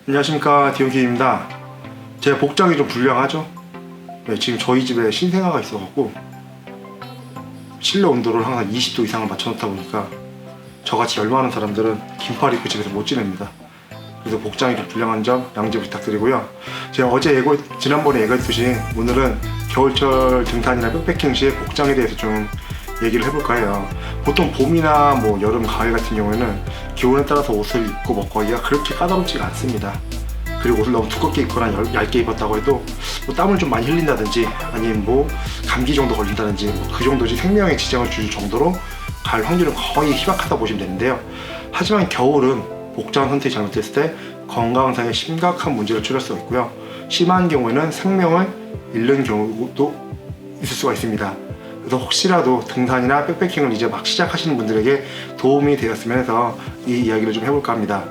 안녕하십니까, 디오기입니다. 제 복장이 좀 불량하죠? 네, 지금 저희 집에 신생아가 있어갖고 실내 온도를 항상 20도 이상을 맞춰놓다 보니까 저같이 열 많은 사람들은 긴팔 입고 집에서 못 지냅니다. 그래서 복장이 좀 불량한 점 양지 부탁드리고요. 제가 지난번에 예고했듯이 오늘은 겨울철 등산이나 백패킹 시의 복장에 대해서 좀 얘기를 해볼까 해요. 보통 봄이나 여름, 가을 같은 경우에는 기온에 따라서 옷을 입고 먹기가 그렇게 까다롭지가 않습니다. 그리고 옷을 너무 두껍게 입거나 얇게 입었다고 해도 땀을 좀 많이 흘린다든지 아니면 감기 정도 걸린다든지 그 정도지 생명에 지장을 줄 정도로 갈 확률은 거의 희박하다 보시면 되는데요. 하지만 겨울은 복장 선택이 잘못됐을 때 건강상의 심각한 문제를 초래할 수가 있고요. 심한 경우에는 생명을 잃는 경우도 있을 수가 있습니다. 그래서 혹시라도 등산이나 백패킹을 이제 막 시작하시는 분들에게 도움이 되었으면 해서 이 이야기를 좀 해볼까 합니다.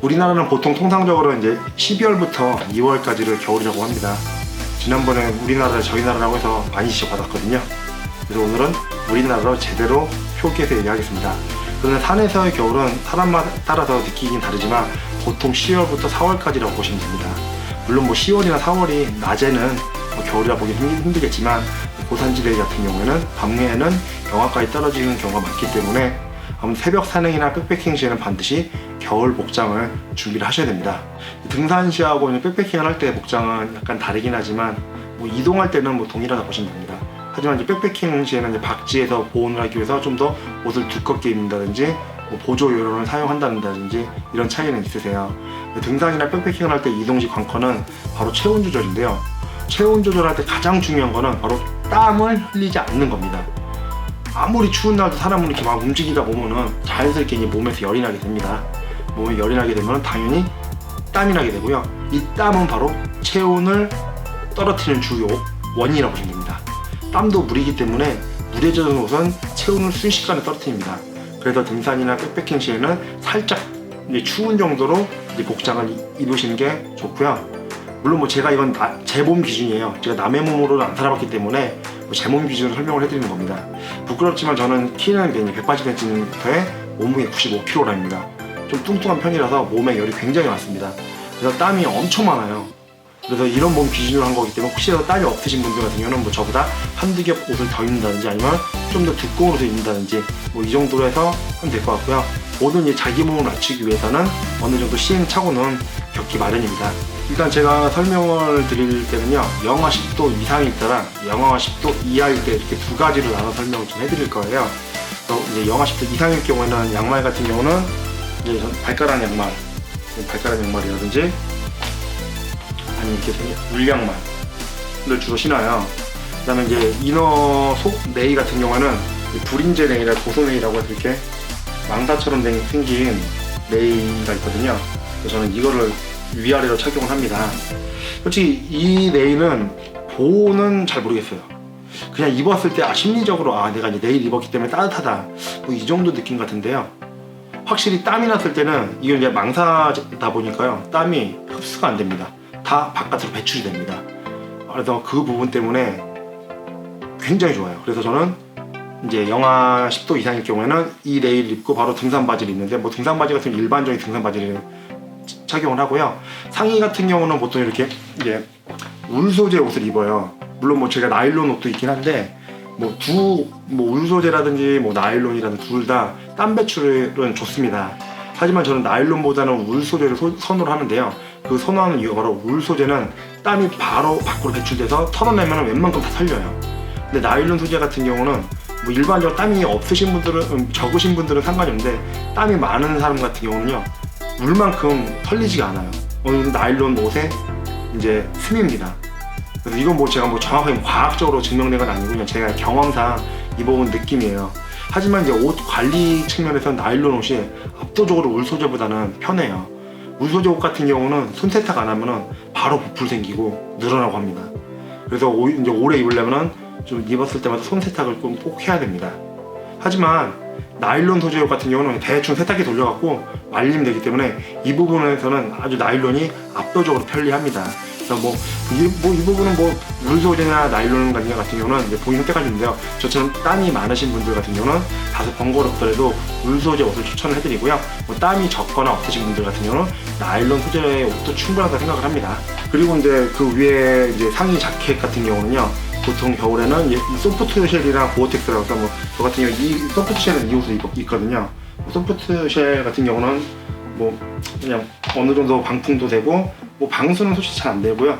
우리나라는 보통 통상적으로 이제 12월부터 2월까지를 겨울이라고 합니다. 지난번에 우리나라를 저희 나라라고 해서 많이 지적받았거든요. 그래서 오늘은 우리나라로 제대로 표기해서 얘기하겠습니다. 그런데 산에서의 겨울은 사람마다 따라서 느끼긴 다르지만 보통 10월부터 4월까지라고 보시면 됩니다. 물론 10월이나 4월이 낮에는 겨울이라 보기 힘들겠지만 고산지대 같은 경우에는 밤에는 영하까지 떨어지는 경우가 많기 때문에 아무튼 새벽 산행이나 백패킹 시에는 반드시 겨울 복장을 준비를 하셔야 됩니다. 등산 시하고 백패킹을 할 때 복장은 약간 다르긴 하지만 이동할 때는 동일하다 보시면 됩니다. 하지만 이제 백패킹 시에는 이제 박지에서 보온을 하기 위해서 좀 더 옷을 두껍게 입는다든지 보조 요령을 사용한다든지 이런 차이는 있으세요. 등산이나 백패킹을 할 때 이동 시 관건은 바로 체온 조절인데요. 체온 조절할 때 가장 중요한 거는 바로 땀을 흘리지 않는 겁니다. 아무리 추운 날도 사람은 이렇게 막 움직이다 보면은 자연스럽게 이제 몸에서 열이 나게 됩니다. 몸에 열이 나게 되면 당연히 땀이 나게 되고요. 이 땀은 바로 체온을 떨어뜨리는 주요 원인이라고 보시면 됩니다. 땀도 물이기 때문에 물에 젖은 옷은 체온을 순식간에 떨어뜨립니다. 그래서 등산이나 백패킹 시에는 살짝 이제 추운 정도로 이제 복장을 입으시는 게 좋고요. 물론 제가 이건 제 몸 기준이에요. 제가 남의 몸으로는 안 살아봤기 때문에 제 몸 기준으로 설명을 해드리는 겁니다. 부끄럽지만 저는 키는 180cm에 몸무게 95kg입니다. 좀 뚱뚱한 편이라서 몸에 열이 굉장히 많습니다. 그래서 땀이 엄청 많아요. 그래서 이런 몸 기준으로 한 거기 때문에 혹시라도 땀이 없으신 분들 같은 경우는 저보다 한두 겹 옷을 더 입는다든지 아니면 좀 더 두꺼운 옷을 입는다든지 이 정도로 해서 하면 될 것 같고요. 모든 자기 몸을 맞추기 위해서는 어느 정도 시행착오는 겪기 마련입니다. 일단 제가 설명을 드릴 때는요, 영하 10도 이상일 때랑 영하 10도 이하일 때 이렇게 두 가지로 나눠 설명을 좀 해드릴 거예요. 그래서 이제 영하 10도 이상일 경우에는 양말 같은 경우는 이제 발가락 양말이라든지 아니면 이렇게 물양말을 주로 신어요. 그다음에 이제 이너 속 네이 같은 경우는 불인제 네이라 고소 네이라고 해서 이렇게 망사처럼 생긴 네이가 있거든요. 그래서 저는 이거를 위아래로 착용을 합니다. 솔직히 이 네이는 보호는 잘 모르겠어요. 그냥 입었을 때 심리적으로 내가 이제 네일 입었기 때문에 따뜻하다 이 정도 느낌 같은데요. 확실히 땀이 났을 때는 이건 이제 망사다 보니까요, 땀이 흡수가 안 됩니다. 다 바깥으로 배출이 됩니다. 그래서 그 부분 때문에 굉장히 좋아요. 그래서 저는 이제 영하 10도 이상일 경우에는 이 네일 입고 바로 등산 바지를 입는데 등산 바지 같은 일반적인 등산 바지를 착용을 하고요. 상의 같은 경우는 보통 이렇게 이제 울 소재 옷을 입어요. 물론 제가 나일론 옷도 있긴 한데 울 소재라든지 나일론이라든지 둘 다 땀 배출은 좋습니다. 하지만 저는 나일론보다는 울 소재를 선호를 하는데요. 그 선호하는 이유가 바로 울 소재는 땀이 바로 밖으로 배출돼서 털어내면 웬만큼 다 살려요. 근데 나일론 소재 같은 경우는 일반적으로 땀이 없으신 분들은 적으신 분들은 상관이 없는데 땀이 많은 사람 같은 경우는요, 물만큼 털리지가 않아요. 나일론 옷의 이제 틈입니다. 그래서 이건 제가 정확하게 과학적으로 증명된 건 아니고 그냥 제가 경험상 입어본 느낌이에요. 하지만 이제 옷 관리 측면에서 나일론 옷이 압도적으로 울 소재보다는 편해요. 울 소재 옷 같은 경우는 손 세탁 안 하면은 바로 부풀 생기고 늘어나고 합니다. 그래서 이제 오래 입으려면은 좀 입었을 때마다 손 세탁을 꼭 해야 됩니다. 하지만 나일론 소재 옷 같은 경우는 대충 세탁기 돌려갖고 말리면 되기 때문에 이 부분에서는 아주 나일론이 압도적으로 편리합니다. 그래서 이 부분은 울 소재나 나일론 같은 경우는 이제 본인 선택하시는데요. 저처럼 땀이 많으신 분들 같은 경우는 다소 번거롭더라도 울 소재 옷을 추천을 해드리고요. 땀이 적거나 없으신 분들 같은 경우는 나일론 소재의 옷도 충분하다고 생각을 합니다. 그리고 이제 그 위에 이제 상의 자켓 같은 경우는요. 보통 겨울에는 이 소프트 쉘이랑 고어텍스라고 해서 저 같은 경우 이 소프트 쉘은 이 옷을 입거든요. 소프트 쉘 같은 경우는 그냥 어느 정도 방풍도 되고 방수는 솔직히 잘 안 되고요.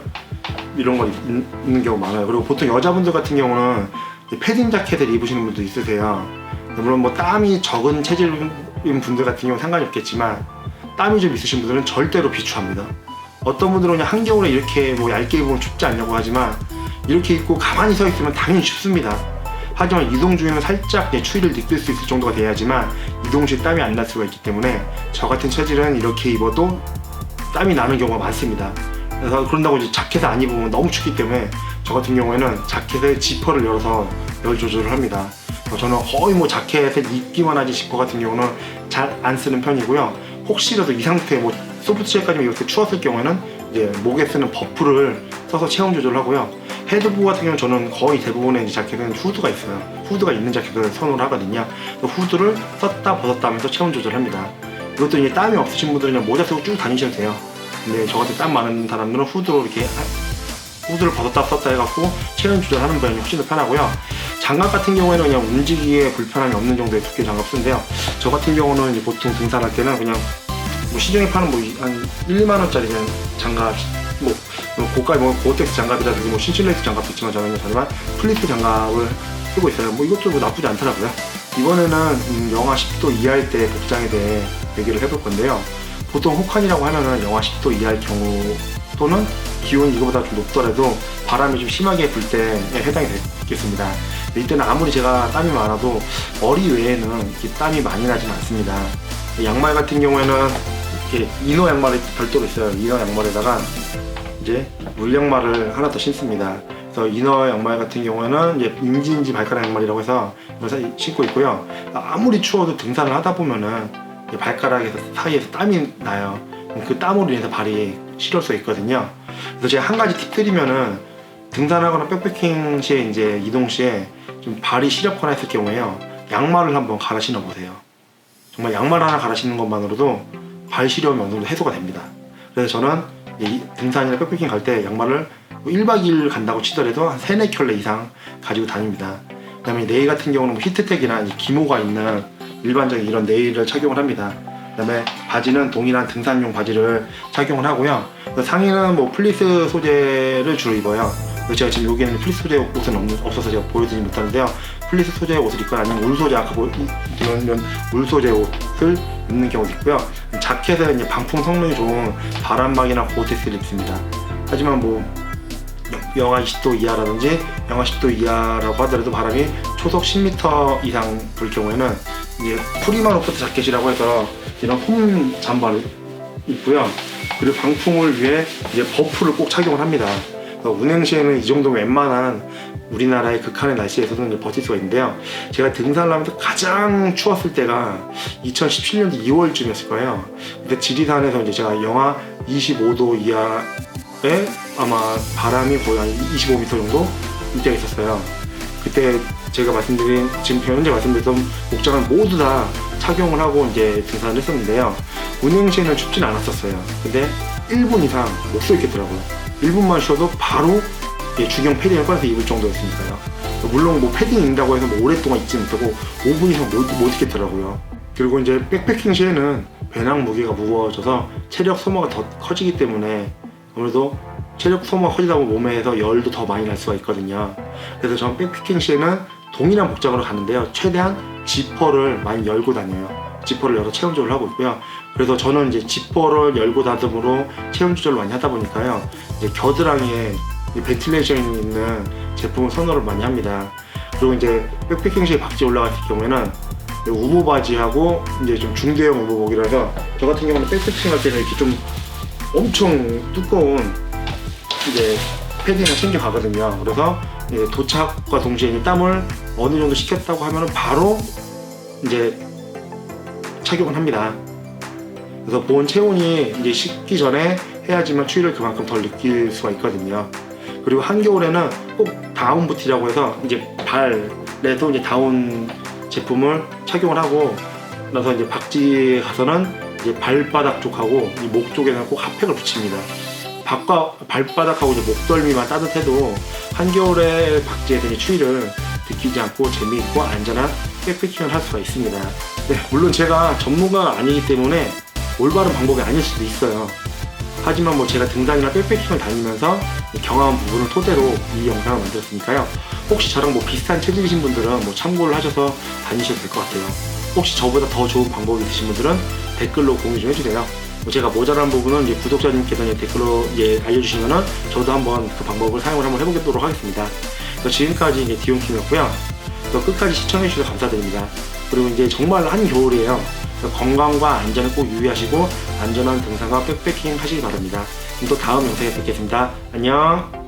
이런 거 입는 경우 많아요. 그리고 보통 여자분들 같은 경우는 패딩 자켓을 입으시는 분도 있으세요. 물론 땀이 적은 체질인 분들 같은 경우는 상관이 없겠지만 땀이 좀 있으신 분들은 절대로 비추합니다. 어떤 분들은 그냥 한겨울에 이렇게 얇게 입으면 춥지 않냐고 하지만 이렇게 입고 가만히 서 있으면 당연히 춥습니다. 하지만 이동 중에는 살짝 추위를 느낄 수 있을 정도가 돼야지만 이동 시에 땀이 안 날 수가 있기 때문에 저 같은 체질은 이렇게 입어도 땀이 나는 경우가 많습니다. 그래서 그런다고 이제 자켓을 안 입으면 너무 춥기 때문에 저 같은 경우에는 자켓의 지퍼를 열어서 열 조절을 합니다. 저는 거의 자켓을 입기만 하지 지퍼 같은 경우는 잘 안 쓰는 편이고요. 혹시라도 이 상태 소프트쉘까지 이렇게 추웠을 경우에는 이제 목에 쓰는 버프를 써서 체온 조절을 하고요. 헤드부 같은 경우는 저는 거의 대부분의 자켓은 후드가 있어요. 후드가 있는 자켓을 선호를 하거든요. 후드를 썼다 벗었다 하면서 체온 조절합니다. 이것도 이제 땀이 없으신 분들은 그냥 모자 쓰고 쭉 다니셔도 돼요. 근데 저같이 땀 많은 사람들은 후드로 이렇게 후드를 벗었다 썼다 해갖고 체온 조절하는 방향이 훨씬 더 편하고요. 장갑 같은 경우에는 그냥 움직이기에 불편함이 없는 정도의 두께 장갑 쓰는데요. 저 같은 경우는 이제 보통 등산할 때는 그냥 시중에 파는 한 1만원짜리 그냥 장갑 고가 고어텍스 장갑이라든지 신실레이스 장갑도 있지만 저는 하지만 플리트 장갑을 쓰고 있어요. 이것도 나쁘지 않더라고요. 이번에는 영하 10도 이하일 때 복장에 대해 얘기를 해볼 건데요. 보통 혹한이라고 하면은 영하 10도 이하일 경우 또는 기온이 이거보다 좀 높더라도 바람이 좀 심하게 불 때에 해당이 되겠습니다. 이때는 아무리 제가 땀이 많아도 머리 외에는 이렇게 땀이 많이 나진 않습니다. 양말 같은 경우에는 이렇게 이너 양말이 별도로 있어요. 이너 양말에다가 이제 물 양말을 하나 더 신습니다. 그래서 이너 양말 같은 경우에는 이제 인진지 발가락 양말이라고 해서 신고 있고요. 아무리 추워도 등산을 하다 보면은 발가락에서 사이에서 땀이 나요. 그 땀으로 인해서 발이 시려울 수가 있거든요. 그래서 제가 한 가지 팁 드리면은 등산하거나 백패킹 시에 이제 이동 시에 좀 발이 시렵거나 했을 경우에요. 양말을 한번 갈아 신어 보세요. 정말 양말 하나 갈아 신는 것만으로도 발 시려움이 어느 정도 해소가 됩니다. 그래서 저는 등산이나 백패킹 갈 때 양말을 1박 2일 간다고 치더라도 한 3, 4켤레 이상 가지고 다닙니다. 그 다음에 네일 같은 경우는 히트텍이나 기모가 있는 일반적인 이런 네일을 착용을 합니다. 그 다음에 바지는 동일한 등산용 바지를 착용을 하고요. 상의는 플리스 소재를 주로 입어요. 제가 지금 여기에는 플리스 소재 옷은 없어서 제가 보여드리지 못하는데요. 플리스 소재 옷을 입거나 아니면 울 소재, 아까 보여드린 울 소재 옷을 입는 경우도 있고요. 자켓은 이제 방풍 성능이 좋은 바람막이나 고어텍스를 입습니다. 하지만 영하 20도 이하라든지 영하 10도 이하라고 하더라도 바람이 초속 10m 이상 불 경우에는 이제 프리마 로프트 자켓이라고 해서 이런 홈 잠바를 입고요. 그리고 방풍을 위해 이제 버프를 꼭 착용을 합니다. 운행 시에는 이 정도 웬만한 우리나라의 극한의 날씨에서는 이제 버틸 수가 있는데요. 제가 등산을 하면서 가장 추웠을 때가 2017년도 2월쯤이었을 거예요. 근데 지리산에서 이제 제가 영하 25도 이하에 아마 바람이 거의 한 25m 정도 일 때가 있었어요. 그때 제가 지금 현재 말씀드렸던 복장을 모두 다 착용을 하고 이제 등산을 했었는데요. 운행 시에는 춥진 않았었어요. 근데 1분 이상 못 서 있겠더라고요. 1분만 쉬어도 바로 중형 패딩을 꺼내서 입을 정도였으니까요. 물론 패딩 입는다고 해서 오랫동안 입지 못하고 5분 이상 못 입겠더라고요. 그리고 이제 백패킹 시에는 배낭 무게가 무거워져서 체력 소모가 더 커지기 때문에 아무래도 체력 소모가 커지다 보면 몸에서 열도 더 많이 날 수가 있거든요. 그래서 저는 백패킹 시에는 동일한 복장으로 가는데요. 최대한 지퍼를 많이 열고 다녀요. 지퍼를 열어 체온 조절을 하고 있고요. 그래서 저는 이제 지퍼를 열고 닫음으로 체온 조절을 많이 하다 보니까요. 이제 겨드랑이에 벤틸레이션이 있는 제품을 선호를 많이 합니다. 그리고 이제 백패킹 시에 박지 올라갔을 경우에는 우모 바지하고 이제 좀 중대형 우모복이라서 저 같은 경우는 백패킹 할 때는 이렇게 좀 엄청 두꺼운 이제 패딩을 챙겨 가거든요. 그래서 도착과 동시에 땀을 어느 정도 식혔다고 하면은 바로 이제 착용을 합니다. 그래서 보온 체온이 이제 식기 전에 해야지만 추위를 그만큼 덜 느낄 수가 있거든요. 그리고 한겨울에는 꼭 다운 부티라고 해서 이제 발에도 이제 다운 제품을 착용을 하고 나서 이제 박지에 가서는 이제 발바닥 쪽하고 이 목 쪽에는 꼭 핫팩을 붙입니다. 발바닥하고 이제 목덜미만 따뜻해도 한겨울에 박지에서 이제 추위를 느끼지 않고 재미있고 안전한 백패킹을 할 수가 있습니다. 네, 물론 제가 전문가가 아니기 때문에 올바른 방법이 아닐 수도 있어요. 하지만 뭐 제가 등산이나 백패킹을 다니면서 경험한 부분을 토대로 이 영상을 만들었으니까요. 혹시 저랑 뭐 비슷한 체질이신 분들은 뭐 참고를 하셔서 다니셔도 될 것 같아요. 혹시 저보다 더 좋은 방법이 있으신 분들은 댓글로 공유 좀 해주세요. 뭐 제가 모자란 부분은 이제 구독자님께서 이제 댓글로 알려주시면은 저도 한번 그 방법을 사용을 한번 해보도록 하겠습니다. 지금까지 이제 디온킴이었고요. 끝까지 시청해주셔서 감사드립니다. 그리고 이제 정말 한겨울이에요. 건강과 안전을 꼭 유의하시고 안전한 등산과 백패킹 하시기 바랍니다. 또 다음 영상에 뵙겠습니다. 안녕.